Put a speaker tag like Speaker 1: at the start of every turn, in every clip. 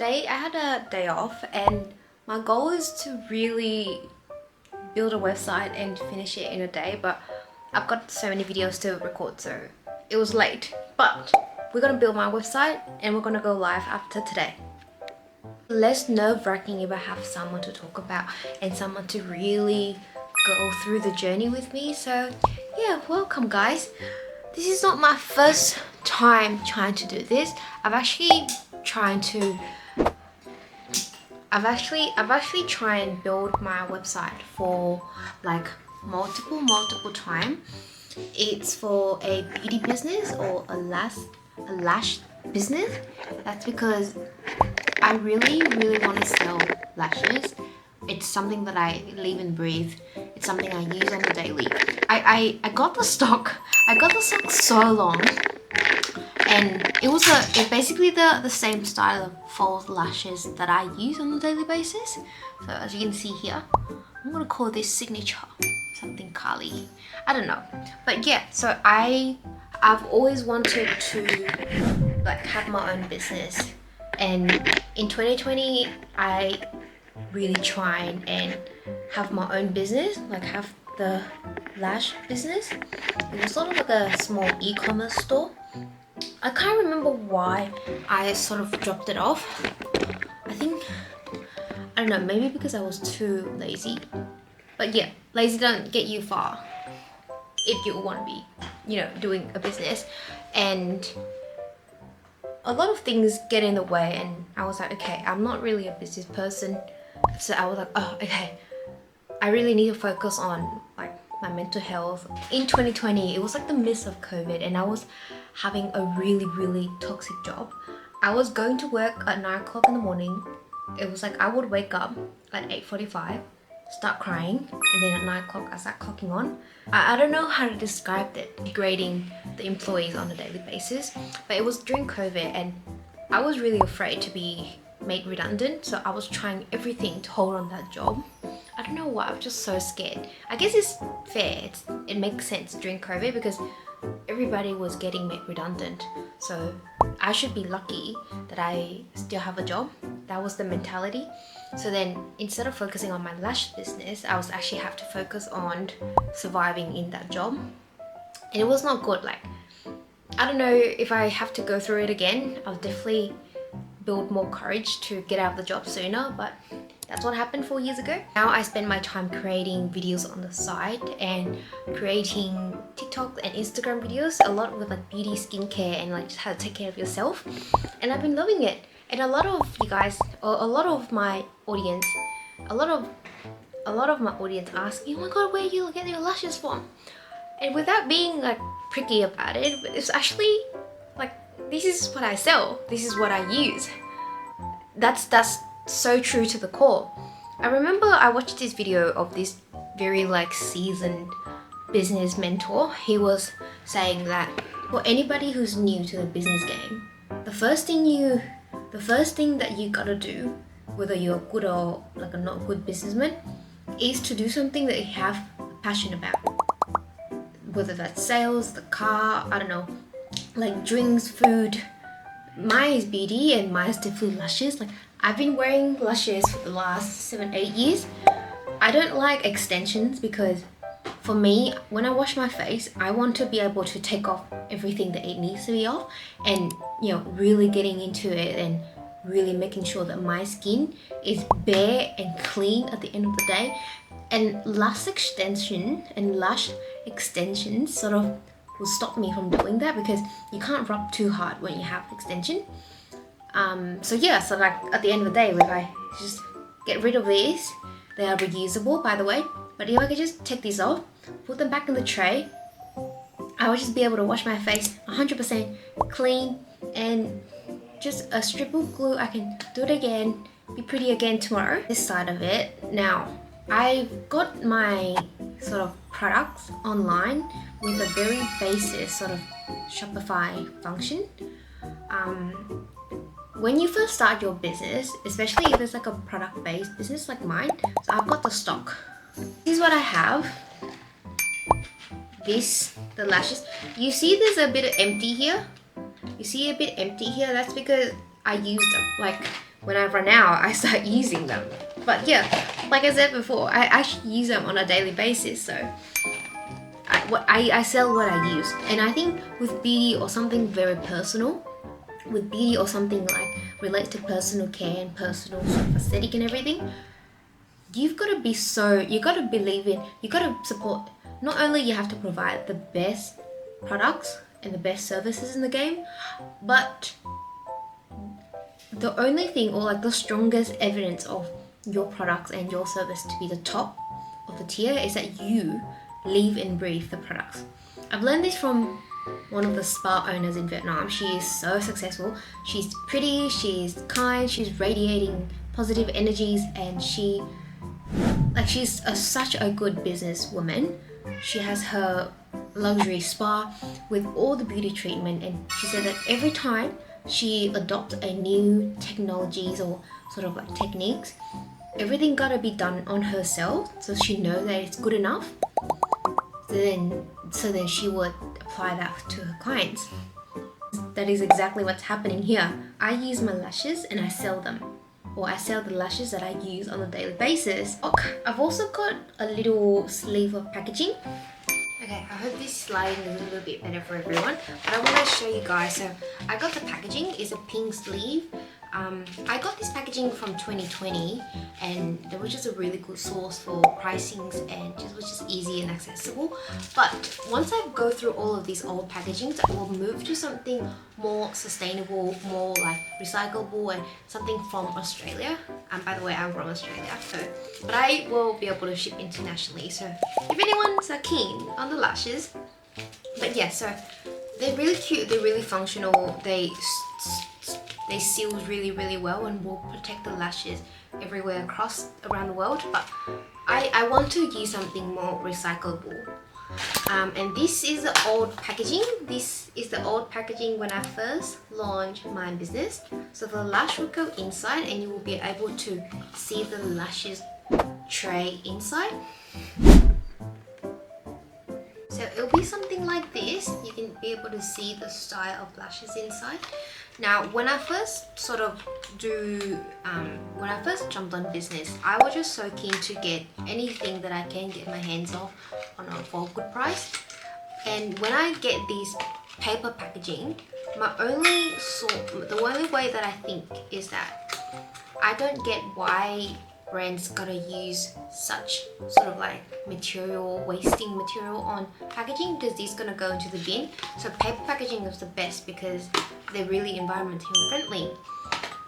Speaker 1: today I had a day off and my goal is to really build a website and finish it in a day, but I've got so many videos to record, so it was late. But we're gonna build my website and we're gonna go live after today. Less nerve-wracking if I have someone to talk about and someone to really go through the journey with me. So yeah, welcome guys. This is not my first time trying to do this. I've actually tried and build my website for like multiple time. It's for a beauty business or a lash business. That's because I really want to sell lashes. It's something that I live and breathe. It's something I use on the daily. I got the stock. I got the stock so long, and it's basically the same style of false lashes that I use on a daily basis. So as you can see here, I'm gonna call this signature something Kali. I don't know, but yeah. So I've always wanted to like have my own business, and in 2020 I really tried and have my own business, like have the lash business. It was sort of like a small e-commerce store. I can't remember why I sort of dropped it off. I don't know, maybe because I was too lazy. But yeah, lazy don't get you far if you want to be, doing a business. And a lot of things get in the way, and I was like, okay, I'm not really a business person. So I was like, oh, okay, I really need to focus on like my mental health. In 2020, it was like the midst of COVID, and I was having a really toxic job. I was going to work at 9 o'clock in the morning. It was like I would wake up at 8:45, start crying, and then at 9 o'clock I start clocking on. I don't know how to describe it, degrading the employees on a daily basis, but it was during COVID and I was really afraid to be made redundant, so I was trying everything to hold on that job. I don't know why, I was just so scared. I guess it's fair, it makes sense during COVID because everybody was getting made redundant, so I should be lucky that I still have a job. That was the mentality. So then instead of focusing on my lash business, I was actually have to focus on surviving in that job, and it was not good. Like, I don't know if I have to go through it again. I'll definitely build more courage to get out of the job sooner, but that's what happened 4 years ago. Now I spend my time creating videos on the side and creating TikTok and Instagram videos, a lot with like beauty, skincare, and like just how to take care of yourself. And I've been loving it. And a lot of you guys, or a lot of my audience ask me, oh my god, where you get your lashes from? And without being like pricky about it, it's actually like, this is what I sell, this is what I use. That's so true to the core. I remember I watched this video of this very like seasoned business mentor. He was saying that for anybody who's new to the business game, the first thing that you gotta do, whether you're good or like a not good businessman, is to do something that you have passion about. Whether that's sales, the car, I don't know, like drinks, food. Mine is beauty and mine is definitely lashes. Like, I've been wearing lashes for the last 7-8 years. I don't like extensions because for me, when I wash my face, I want to be able to take off everything that it needs to be off, and really getting into it and really making sure that my skin is bare and clean at the end of the day. And lash extensions sort of will stop me from doing that because you can't rub too hard when you have extension. So like at the end of the day, if I just get rid of these, they are reusable, by the way, but if I could just take these off, put them back in the tray, I would just be able to wash my face 100% clean, and just a strip of glue, I can do it again, be pretty again tomorrow. This side of it. Now, I've got my sort of products online with a very basic sort of Shopify function. When you first start your business, especially if it's like a product-based business like mine, so I've got the stock. This is what I have. The lashes. You see there's a bit empty here? You see a bit empty here? That's because I used like when I run out, I start using them. But yeah, like I said before, I actually use them on a daily basis. So I sell what I use. And I think with beauty or something very personal, with beauty or something like relates to personal care and personal sort of aesthetic and everything, you've got to be you got to believe in, you got to support. Not only you have to provide the best products and the best services in the game, but the only thing, or like the strongest evidence of your products and your service to be the top of the tier, is that you live and breathe the products. I've learned this from one of the spa owners in Vietnam. She is so successful. She's pretty, she's kind, she's radiating positive energies, and she's such a good businesswoman. She has her luxury spa with all the beauty treatment, and she said that every time she adopts a new technologies or sort of like techniques, everything gotta be done on herself, so she knows that it's good enough. So then she would apply that to her clients. That is exactly what's happening here. I use my lashes and I sell them, or I sell the lashes that I use on a daily basis. I've also got a little sleeve of packaging. Okay, I hope this sliding is a little bit better for everyone, but I want to show you guys. So I got the packaging, it's a pink sleeve. I got this packaging from 2020, and there was just a really good source for pricings, and it was just easy and accessible. But once I go through all of these old packagings, I will move to something more sustainable, more like recyclable, and something from Australia. And by the way, I'm from Australia, but I will be able to ship internationally. So if anyone's keen on the lashes, but yeah, so they're really cute, they're really functional, they seal really well and will protect the lashes everywhere around the world. But I want to use something more recyclable. And this is the old packaging. This is the old packaging when I first launched my business. So the lash will go inside, and you will be able to see the lashes tray inside. So it'll be something like this. You can be able to see the style of lashes inside. Now, when I first when I first jumped on business, I was just so keen to get anything that I can get my hands on for a good price. And when I get these paper packaging, the only way that I think is that I don't get why brands gotta use such sort of like wasting material on packaging, because these gonna go into the bin. So paper packaging is the best because they're really environmentally friendly.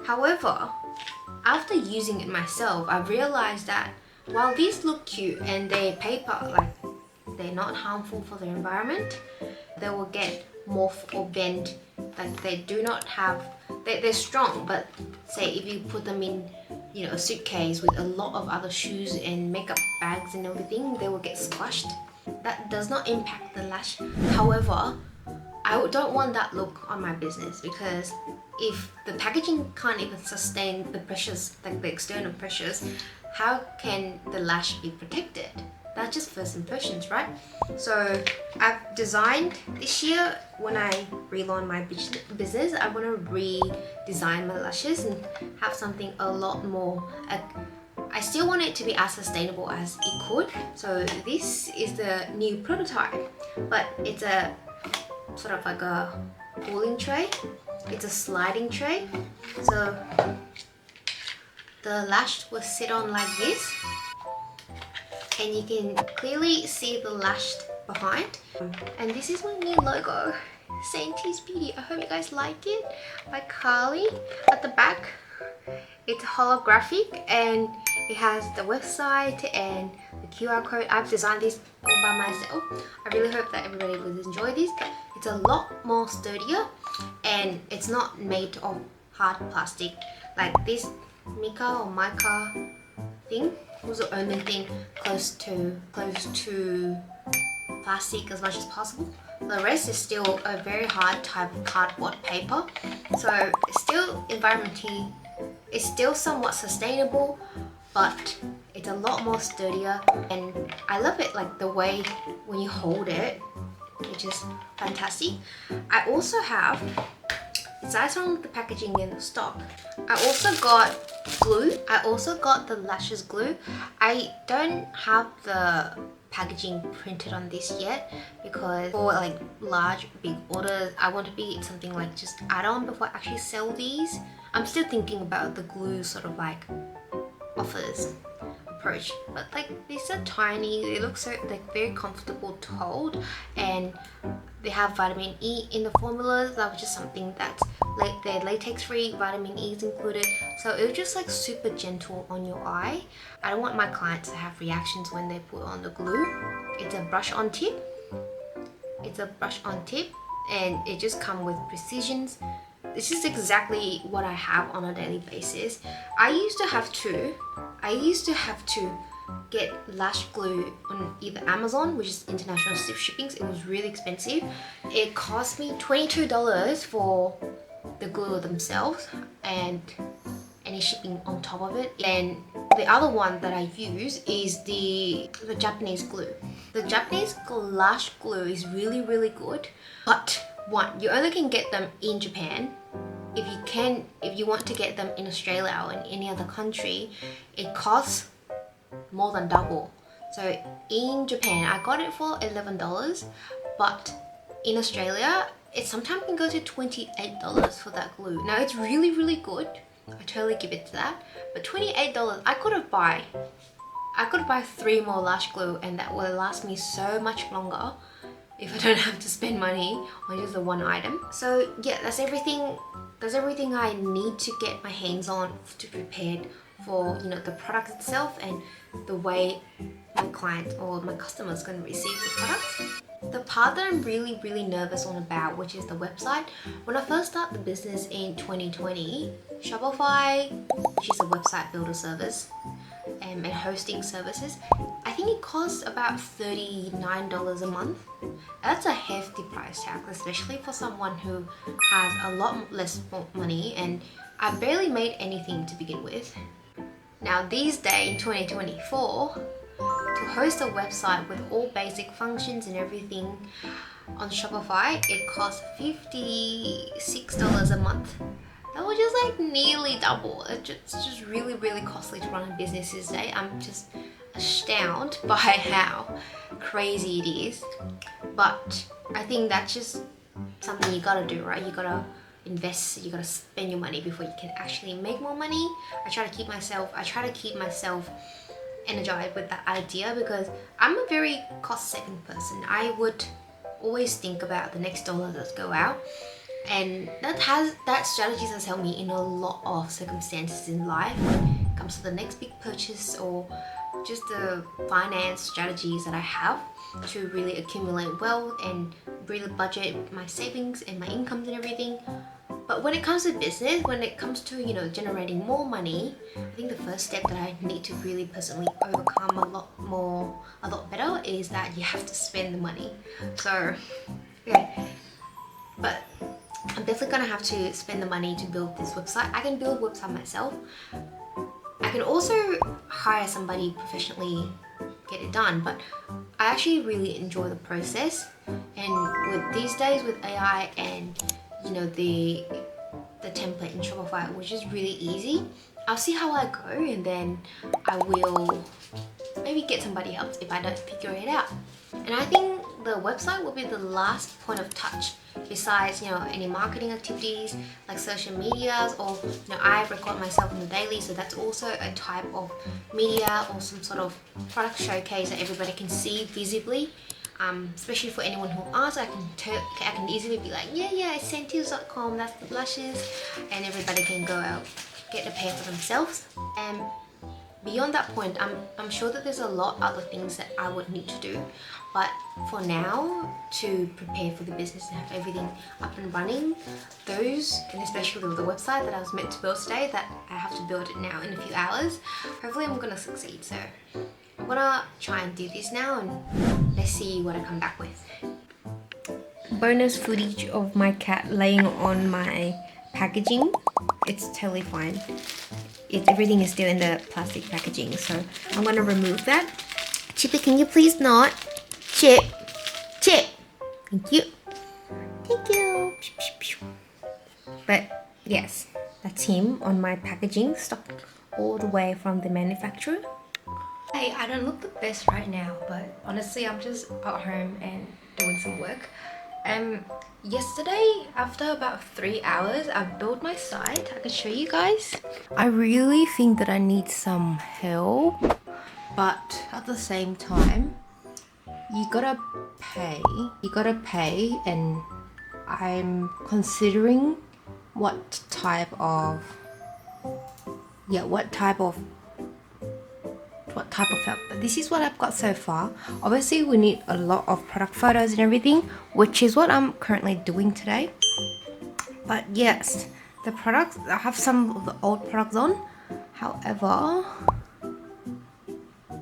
Speaker 1: However, after using it myself, I realized that while these look cute and they're paper, like they're not harmful for the environment, they will get morph or bend. Like they do not have, they're strong, but say if you put them in a suitcase with a lot of other shoes and makeup bags and everything, they will get squashed. That does not impact the lash. However, I don't want that look on my business, because if the packaging can't even sustain the pressures, like the external pressures, how can the lash be protected? That's just first impressions, right? So I've designed this year, when I relaunch my business, I want to redesign my lashes and have something a lot more, I still want it to be as sustainable as it could. So this is the new prototype, but it's a sort of like a cooling tray. It's a sliding tray. So the lash will sit on like this, and you can clearly see the lash behind. And this is my new logo, Saintiis Beauty. I hope you guys like it, by Carly. At the back, it's holographic, and it has the website and the QR code. I've designed this all by myself. I really hope that everybody will enjoy this. It's a lot more sturdier, and it's not made of hard plastic like this mica thing was the only thing close to plastic as much as possible. The rest is still a very hard type of cardboard paper. So it's still environmentally, it's still somewhat sustainable, but it's a lot more sturdier, and I love it, like the way when you hold it, it's just fantastic. I also have Besides from the packaging and the stock, I also got glue. I also got the lashes glue. I don't have the packaging printed on this yet because for like large big orders I want to be something like just add on before I actually sell these. I'm still thinking about the glue sort of like offers approach, but like these are tiny, they look so like very comfortable to hold, and they have vitamin E in the formulas. That was just something that's like they're latex free, vitamin E is included, so it was just like super gentle on your eye. I don't want my clients to have reactions when they put on the glue. It's a brush on tip, and it just comes with precisions. This is exactly what I have on a daily basis. I used to have to get lash glue on either Amazon, which is international shipping. It was really expensive. It cost me $22 for the glue themselves and any shipping on top of it. And the other one that I use is the Japanese glue. The Japanese lash glue is really good, but one, you only can get them in Japan. If you want to get them in Australia or in any other country, it costs more than double. So in Japan, I got it for $11, but in Australia, it sometimes can go to $28 for that glue. Now it's really good. I totally give it to that. But $28, I could buy 3 more lash glue, and that will last me so much longer if I don't have to spend money on just the one item. So yeah, that's everything I need to get my hands on to prepare for, you know, the product itself and the way my client or my customer is going to receive the product. The part that I'm really nervous on about, which is the website. When I first started the business in 2020, Shopify, which is a website builder service and hosting services, I think it costs about $39 a month. That's a hefty price tag, especially for someone who has a lot less money, and I barely made anything to begin with. Now these days in 2024, to host a website with all basic functions and everything on Shopify, it costs $56 a month. That was just like nearly double. It's just really costly to run a business these days. I'm just astounded by how crazy it is. But I think that's just something you gotta do, right? You gotta invest, you gotta spend your money before you can actually make more money. I try to keep myself energized with that idea because I'm a very cost-saving person. I would always think about the next dollar that's go out, and that strategy has helped me in a lot of circumstances in life when it comes to the next big purchase or just the finance strategies that I have to really accumulate wealth and really budget my savings and my incomes and everything. But when it comes to business, when it comes to, you know, generating more money, I think the first step that I need to really personally overcome a lot better is that you have to spend the money. So yeah, but I'm definitely gonna have to spend the money to build this website. I can build a website myself. I can also hire somebody professionally get it done, but I actually really enjoy the process. And with these days with AI and, you know, the template in Shopify, which is really easy, I'll see how I go, and then I will maybe get somebody else if I don't figure it out. And I think the website will be the last point of touch besides, you know, any marketing activities like social medias, or, you know, I record myself on the daily, so that's also a type of media or some sort of product showcase that everybody can see visibly. Especially for anyone who asks, I can easily be like, yeah, it's Saintiis.com, that's the blushes, and everybody can go out, get a pair for themselves. And beyond that point, I'm sure that there's a lot other things that I would need to do, but for now, to prepare for the business and have everything up and running, those, and especially with the website that I was meant to build today, that I have to build it now in a few hours, hopefully I'm gonna succeed. So I'm gonna try and do this now, and let's see what I come back with. Bonus footage of my cat laying on my packaging. It's totally fine. Everything is still in the plastic packaging, so I'm gonna remove that. Chippy, can you please not? Chip. Thank you. But yes, that's him on my packaging, stocked all the way from the manufacturer. Hey, I don't look the best right now, but honestly, I'm just at home and doing some work. Yesterday, after about 3 hours, I built my site. I can show you guys. I really think that I need some help, but at the same time, you gotta pay. And I'm considering what type of help. But this is what I've got so far. Obviously, we need a lot of product photos and everything, which is what I'm currently doing today. But yes, the products, I have some of the old products on. However,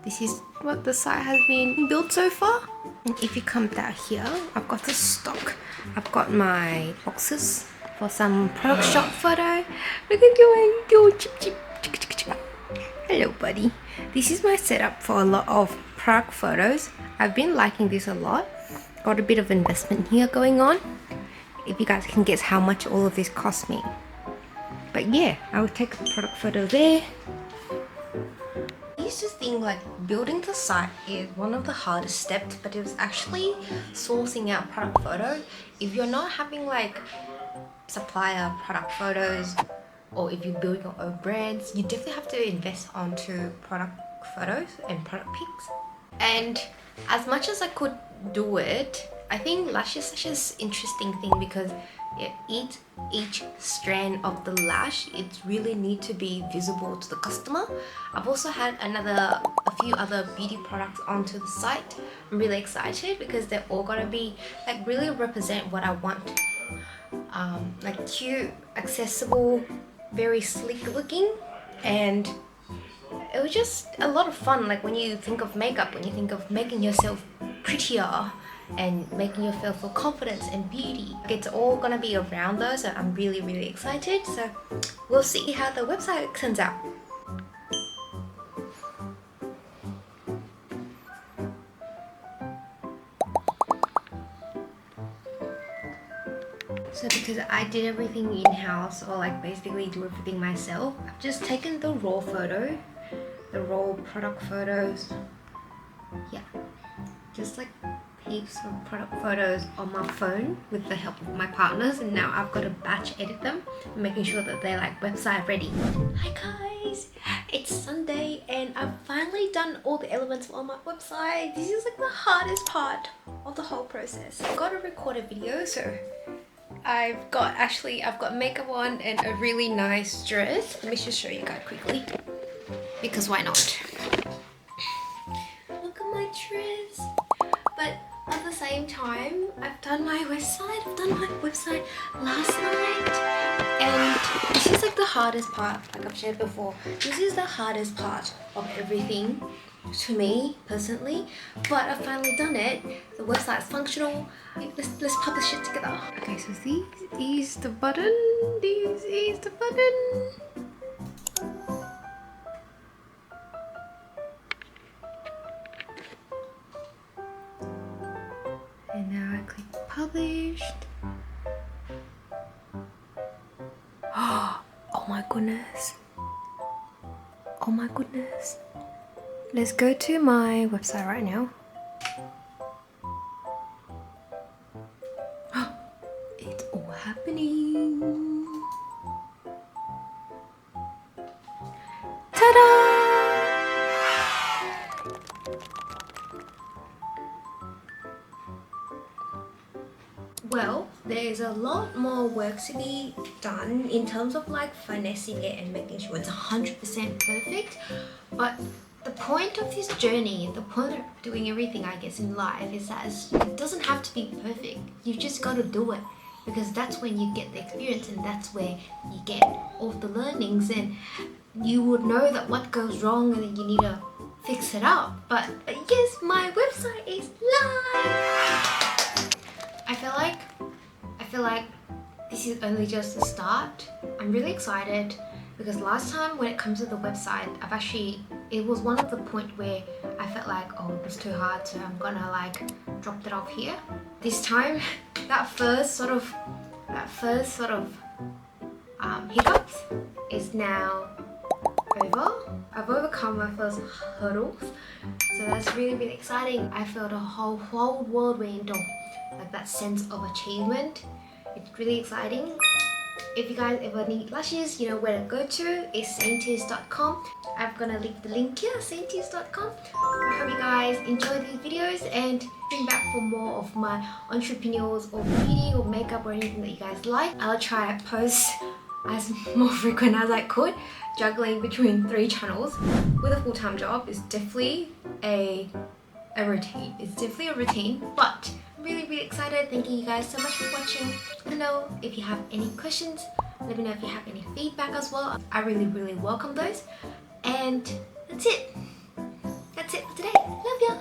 Speaker 1: this is what the site has been built so far. And if you come down here, I've got the stock. I've got my boxes for some product shot photo. Look at you, chip chip. Hello buddy. This is my setup for a lot of product photos. I've been liking this a lot. Got a bit of investment here going on. If you guys can guess how much all of this cost me. But yeah, I will take a product photo there. I used to think like building the site is one of the hardest steps, but it was actually sourcing out product photos. If you're not having like supplier product photos, or if you build your own brands, you definitely have to invest onto product photos and product pics. And as much as I could do it, I think lash is such an interesting thing because each strand of the lash, it really need to be visible to the customer. I've also had a few other beauty products onto the site. I'm really excited because they're all gonna be like really represent what I want. Like cute, accessible, very sleek looking, and it was just a lot of fun. Like when you think of makeup, when you think of making yourself prettier and making yourself feel confidence and beauty, it's all gonna be around those. So I'm really excited. So we'll see how the website turns out. So because I did everything in-house, or like basically do everything myself, I've just taken the raw photo, the raw product photos. Yeah, just like heaps of product photos on my phone with the help of my partners, and now I've got to batch edit them, making sure that they're like website ready. Hi guys, it's Sunday and I've finally done all the elements on my website. This is like the hardest part of the whole process. I've got to record a video, so I've got makeup on and a really nice dress. Let me just show you guys quickly, because why not? Look at my dress. But at the same time, I've done my website. I've done my website last night, and this is like the hardest part. Like I've shared before, this is the hardest part of everything to me personally, but I've finally done it. The website's functional. Let's publish it together. Okay, so this is the button. This is the button. And now I click published. Oh my goodness. Oh my goodness. Let's go to my website right now. It's all happening. Ta-da! Well, there's a lot more work to be done in terms of like finessing it and making sure it's 100% perfect. But the point of this journey, the point of doing everything, I guess, in life is that it doesn't have to be perfect. You just got to do it, because that's when you get the experience, and that's where you get all the learnings, and you would know that what goes wrong and then you need to fix it up. But yes, my website is live. I feel like this is only just the start. I'm really excited because last time when it comes to the website, it was one of the point where I felt like, oh, it was too hard, so I'm gonna like drop it off here. This time, that first sort of hiccups is now over. I've overcome my first hurdles, so that's really exciting. I feel the whole whirlwind of like that sense of achievement. It's really exciting. If you guys ever need lashes, you know where to go to. It's saintiis.com. I'm gonna leave the link here, saintiis.com. I hope you guys enjoy these videos and tune back for more of my entrepreneurs or beauty or makeup or anything that you guys like. I'll try to post as more frequent as I could. Juggling between 3 channels with a full-time job is definitely a routine. It's definitely a routine, but I'm really excited. Thank you guys so much for watching. Let me know if you have any questions. Let me know if you have any feedback as well. I really welcome those. And that's it. That's it for today. Love ya.